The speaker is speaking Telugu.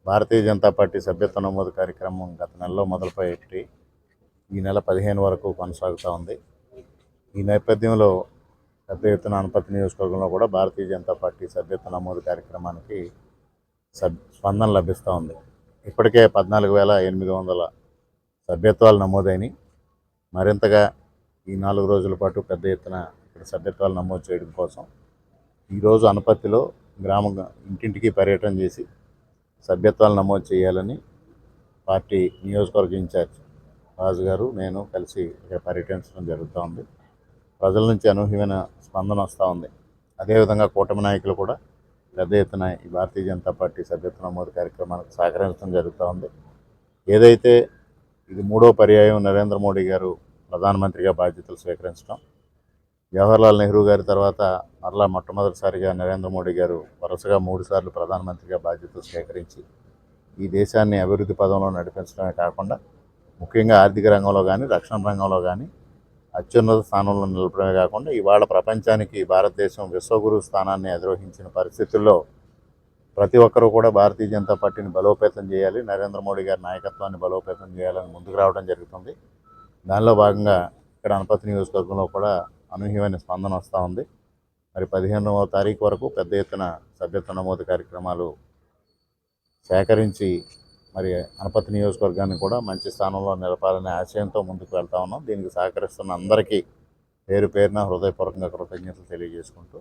భారతీయ జనతా పార్టీ సభ్యత్వ నమోదు కార్యక్రమం గత నెలలో మొదలుపెట్టి ఈ నెల 15 వరకు కొనసాగుతూ ఉంది. ఈ నేపథ్యంలో పెద్ద ఎత్తున అనపర్తి నియోజకవర్గంలో కూడా భారతీయ జనతా పార్టీ సభ్యత్వ నమోదు కార్యక్రమానికి స్పందన లభిస్తూ ఉంది. ఇప్పటికే 14,800 సభ్యత్వాలు నమోదైనవి. మరింతగా ఈ 4 రోజుల పాటు పెద్ద ఎత్తున ఇక్కడ సభ్యత్వాలు నమోదు చేయడం కోసం ఈరోజు అనపర్తిలో ఇంటింటికి పర్యటన చేసి సభ్యత్వాలు నమోదు చేయాలని పార్టీ నియోజకవర్గ ఇన్ఛార్జ్ రాజు గారు నేను కలిసి ఇక్కడ పర్యటించడం జరుగుతూ ఉంది. ప్రజల నుంచి అనూహ్యమైన స్పందన వస్తూ ఉంది. అదేవిధంగా కూటమి నాయకులు కూడా పెద్ద ఎత్తున ఈ భారతీయ జనతా పార్టీ సభ్యత్వ నమోదు కార్యక్రమానికి సహకరించడం జరుగుతూ ఉంది. ఏదైతే ఇది 3వ పర్యాయం నరేంద్ర మోడీ గారు ప్రధానమంత్రిగా బాధ్యతలు స్వీకరించడం, జవహర్లాల్ నెహ్రూ గారి తర్వాత మరలా మొట్టమొదటిసారిగా నరేంద్ర మోడీ గారు వరుసగా 3 సార్లు ప్రధానమంత్రిగా బాధ్యతలు స్వీకరించి ఈ దేశాన్ని అభివృద్ధి పదంలో నడిపించడమే కాకుండా ముఖ్యంగా ఆర్థిక రంగంలో కానీ రక్షణ రంగంలో కానీ అత్యున్నత స్థానంలో నిలపడమే కాకుండా ఇవాళ ప్రపంచానికి భారతదేశం విశ్వగురు స్థానాన్ని అధిరోహించిన పరిస్థితుల్లో ప్రతి ఒక్కరూ కూడా భారతీయ జనతా పార్టీని బలోపేతం చేయాలి, నరేంద్ర మోడీ గారి నాయకత్వాన్ని బలోపేతం చేయాలని ముందుకు రావడం జరుగుతుంది. దానిలో భాగంగా ఇక్కడ అనపర్తి నియోజకవర్గంలో కూడా అనూహ్యమైన స్పందన వస్తూ ఉంది. మరి 15వ తారీఖు వరకు పెద్ద ఎత్తున సభ్యత్వ నమోదు కార్యక్రమాలు సేకరించి మరి అనపర్తి నియోజకవర్గాన్ని కూడా మంచి స్థానంలో నిలపాలనే ఆశయంతో ముందుకు వెళ్తా ఉన్నాం. దీనికి సహకరిస్తున్న అందరికీ పేరు పేరున హృదయపూర్వకంగా కృతజ్ఞతలు తెలియజేసుకుంటూ